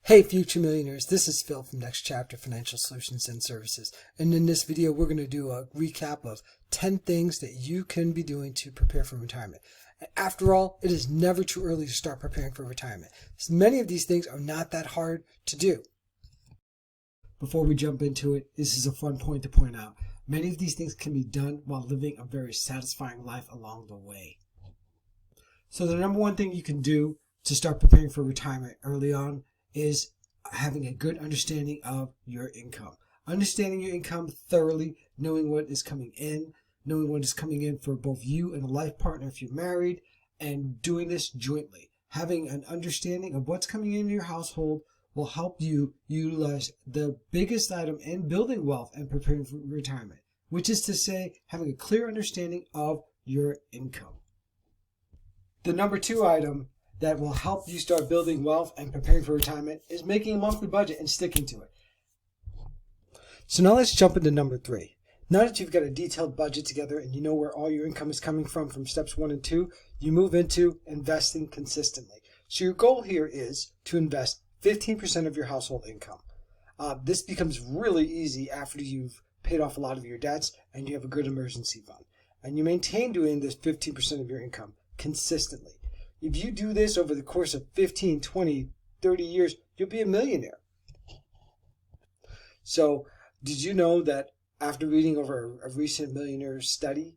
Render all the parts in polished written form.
Hey future millionaires, this is Phil from Next Chapter Financial Solutions and Services, and in this video we're going to do a recap of 10 things that you can be doing to prepare for retirement. After all, it is never too early to start preparing for retirement. Many of these things are not that hard to do. Before we jump into it, this is a fun point to point out. Many of these things can be done while living a very satisfying life along the way. So the number one thing you can do to start preparing for retirement early on is having a good understanding of your income. Understanding your income thoroughly, knowing what is coming in for both you and a life partner if you're married, and doing this jointly. Having an understanding of what's coming into your household will help you utilize the biggest item in building wealth and preparing for retirement, which is to say, having a clear understanding of your income. The number two item that will help you start building wealth and preparing for retirement is making a monthly budget and sticking to it. So now let's jump into number three. Now that you've got a detailed budget together and you know where all your income is coming from steps 1 and 2, you move into investing consistently. So your goal here is to invest 15% of your household income. This becomes really easy after you've paid off a lot of your debts and you have a good emergency fund. And you maintain doing this 15% of your income consistently. If you do this over the course of 15, 20, 30 years, you'll be a millionaire. So, did you know that after reading over a recent millionaire study,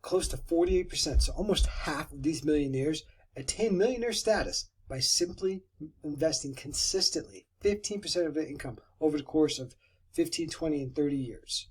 close to 48%, so almost half of these millionaires, attain millionaire status by simply investing consistently 15% of their income over the course of 15, 20, and 30 years.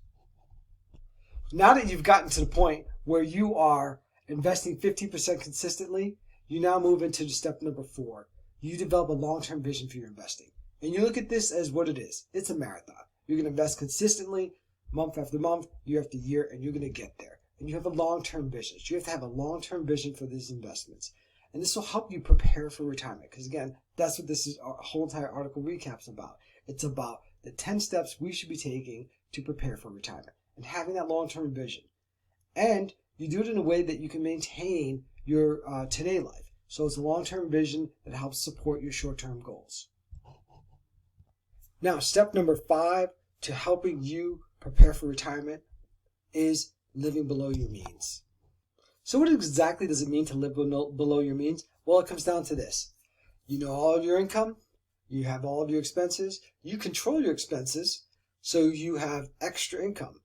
Now that you've gotten to the point where you are investing 15% consistently, you now move into step number 4. You develop a long-term vision for your investing. And you look at this as what it is. It's a marathon. You're going to invest consistently, month after month, year after year, and you're going to get there. And you have a long-term vision. So you have to have a long-term vision for these investments. And this will help you prepare for retirement. Because again, that's what this is, our whole entire article recap's about. It's about the 10 steps we should be taking to prepare for retirement and having that long-term vision. And you do it in a way that you can maintain your today life. So it's a long-term vision that helps support your short-term goals. Now, step number 5 to helping you prepare for retirement is living below your means. So what exactly does it mean to live below your means? Well, it comes down to this. You know all of your income, you have all of your expenses, you control your expenses, so you have extra income,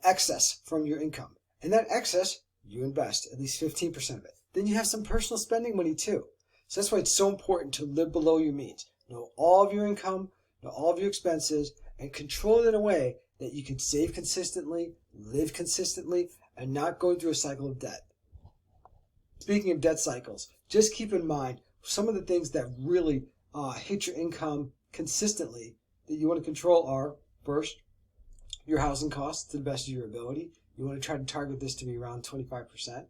excess from your income. And that excess, you invest at least 15% of it. Then you have some personal spending money too. So that's why it's so important to live below your means. Know all of your income, know all of your expenses, and control it in a way that you can save consistently, live consistently, and not go through a cycle of debt. Speaking of debt cycles, just keep in mind some of the things that really hit your income consistently that you want to control are, first, your housing costs to the best of your ability. You want to try to target this to be around 25%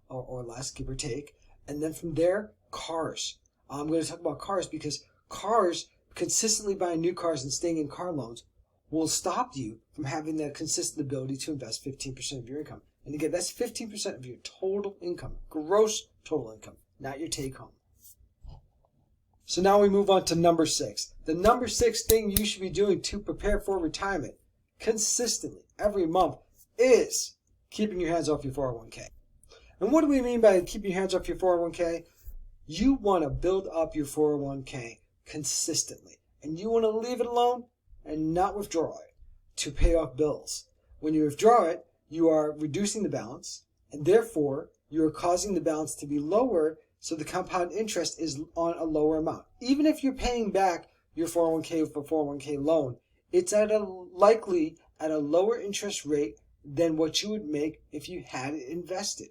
or less, give or take. And then from there, cars. I'm going to talk about cars because cars, consistently buying new cars and staying in car loans, will stop you from having that consistent ability to invest 15% of your income. And again, that's 15% of your total income, gross total income, not your take home. So now we move on to number 6. The number 6 thing you should be doing to prepare for retirement consistently every month is keeping your hands off your 401k. And what do we mean by keeping your hands off your 401k? You want to build up your 401k consistently. And you want to leave it alone and not withdraw it to pay off bills. When you withdraw it, you are reducing the balance, and therefore you are causing the balance to be lower, so the compound interest is on a lower amount. Even if you're paying back your 401k with a 401k loan, it's likely at a lower interest rate than what you would make if you had it invested.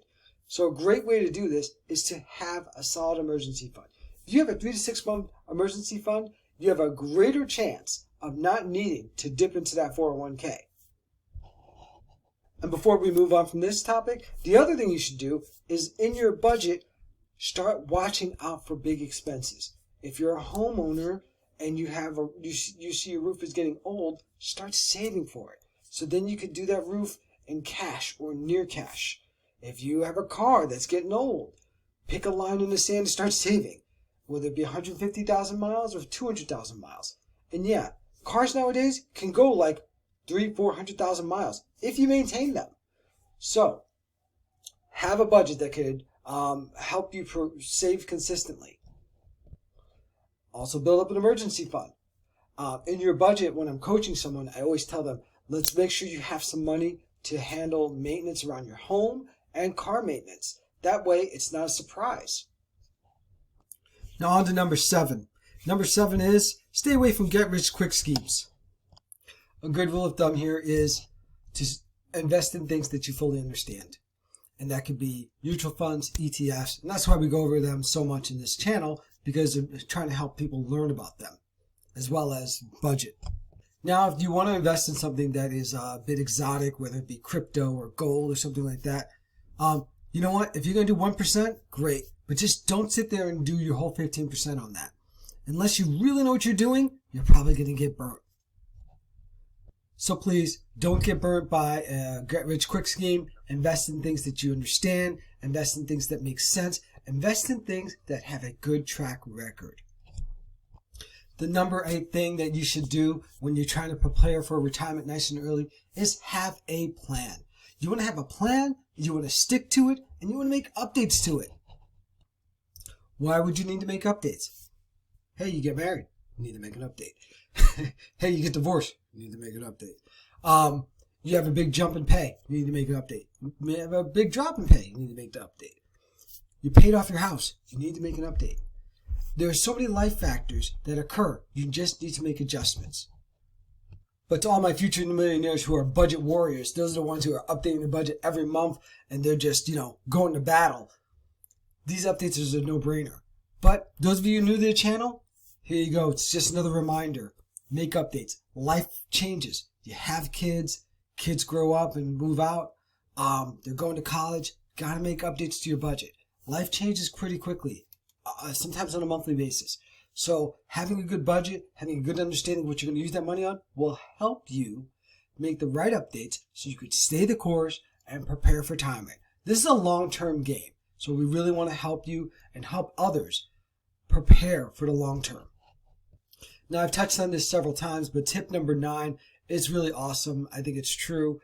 So a great way to do this is to have a solid emergency fund. If you have a 3 to 6 month emergency fund, you have a greater chance of not needing to dip into that 401k. And before we move on from this topic, the other thing you should do is in your budget, start watching out for big expenses. If you're a homeowner and you see your roof is getting old, start saving for it. So then you could do that roof in cash or near cash. If you have a car that's getting old, pick a line in the sand and start saving. whether it be 150,000 miles or 200,000 miles. And yeah, cars nowadays can go like 300,000-400,000 miles if you maintain them. So have a budget that could help you save consistently. Also build up an emergency fund. In your budget, when I'm coaching someone, I always tell them, let's make sure you have some money to handle maintenance around your home and car maintenance. That way, it's not a surprise. Now on to number 7. Number 7 is stay away from get-rich-quick schemes. A good rule of thumb here is to invest in things that you fully understand. And that could be mutual funds, ETFs, and that's why we go over them so much in this channel, because I'm trying to help people learn about them, as well as budget. Now, if you want to invest in something that is a bit exotic, whether it be crypto or gold or something like that, you know what? If you're going to do 1%, great. But just don't sit there and do your whole 15% on that. Unless you really know what you're doing, you're probably going to get burnt. So please, don't get burnt by a get-rich-quick scheme. Invest in things that you understand. Invest in things that make sense. Invest in things that have a good track record. The number 8 thing that you should do when you're trying to prepare for retirement nice and early is have a plan. You want to have a plan, you want to stick to it, and you want to make updates to it. Why would you need to make updates? Hey, you get married, you need to make an update. Hey, you get divorced, you need to make an update. You have a big jump in pay, you need to make an update. You have a big drop in pay, you need to make the update. You paid off your house, you need to make an update. There are so many life factors that occur, you just need to make adjustments. But to all my future millionaires who are budget warriors, those are the ones who are updating the budget every month and they're just, going to battle. These updates are a no-brainer. But those of you new to the channel, here you go. It's just another reminder. Make updates. Life changes. You have kids. Kids grow up and move out. They're going to college. Got to make updates to your budget. Life changes pretty quickly, sometimes on a monthly basis. So having a good budget, having a good understanding of what you're going to use that money on will help you make the right updates so you could stay the course and prepare for retirement. This is a long-term game. So we really want to help you and help others prepare for the long term. Now, I've touched on this several times, but tip number 9 is really awesome. I think it's true.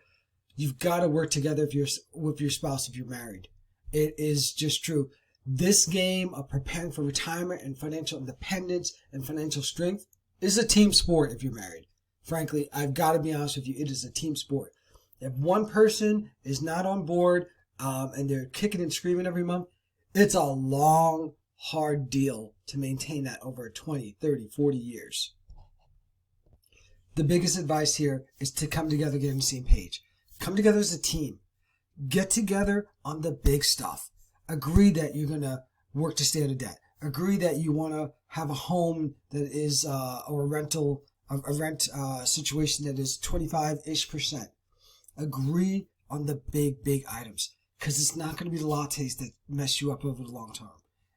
You've got to work together with your spouse if you're married. It is just true. This game of preparing for retirement and financial independence and financial strength is a team sport if you're married. Frankly, I've got to be honest with you, it is a team sport. If one person is not on board and they're kicking and screaming every month, it's a long, hard deal to maintain that over 20, 30, 40 years. The biggest advice here is to come together, get on the same page. Come together as a team. Get together on the big stuff. Agree that you're going to work to stay out of debt. Agree that you want to have a home that is, or a rent situation that is 25-ish%. Agree on the big items, because it's not going to be the lattes that mess you up over the long term.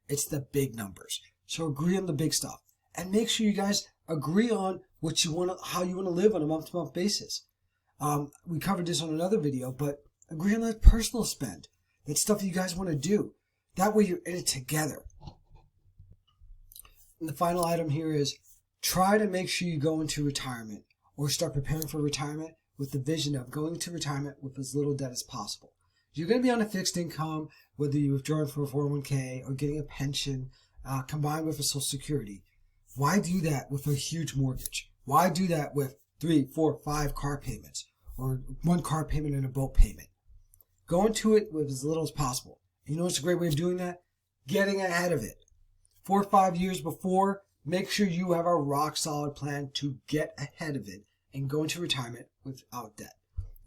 It's the big numbers. So agree on the big stuff, and make sure you guys agree on what you want, how you want to live on a month-to-month basis. We covered this on another video, but agree on that personal spend. That stuff you guys want to do. That way you're in it together. And the final item here is try to make sure you go into retirement or start preparing for retirement with the vision of going into retirement with as little debt as possible. You're going to be on a fixed income, whether you're withdrawing from a 401k or getting a pension combined with a Social Security. Why do that with a huge mortgage? Why do that with 3, 4, 5 car payments or 1 car payment and a boat payment? Go into it with as little as possible. You know what's a great way of doing that? Getting ahead of it. 4 or 5 years before, make sure you have a rock solid plan to get ahead of it and go into retirement without debt.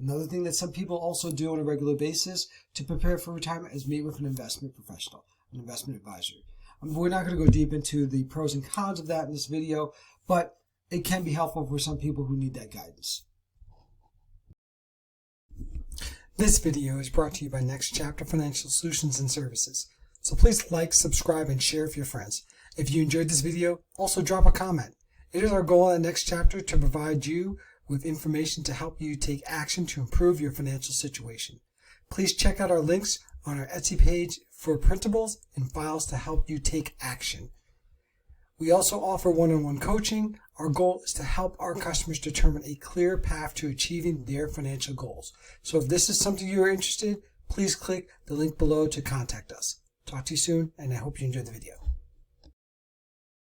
Another thing that some people also do on a regular basis to prepare for retirement is meet with an investment professional, an investment advisor. We're not going to go deep into the pros and cons of that in this video, but it can be helpful for some people who need that guidance. This video is brought to you by Next Chapter Financial Solutions and Services. So please like, subscribe, and share with your friends. If you enjoyed this video, also drop a comment. It is our goal at Next Chapter to provide you with information to help you take action to improve your financial situation. Please check out our links on our Etsy page for printables and files to help you take action. We also offer one-on-one coaching. Our goal is to help our customers determine a clear path to achieving their financial goals. So if this is something you are interested in, please click the link below to contact us. Talk to you soon, and I hope you enjoyed the video.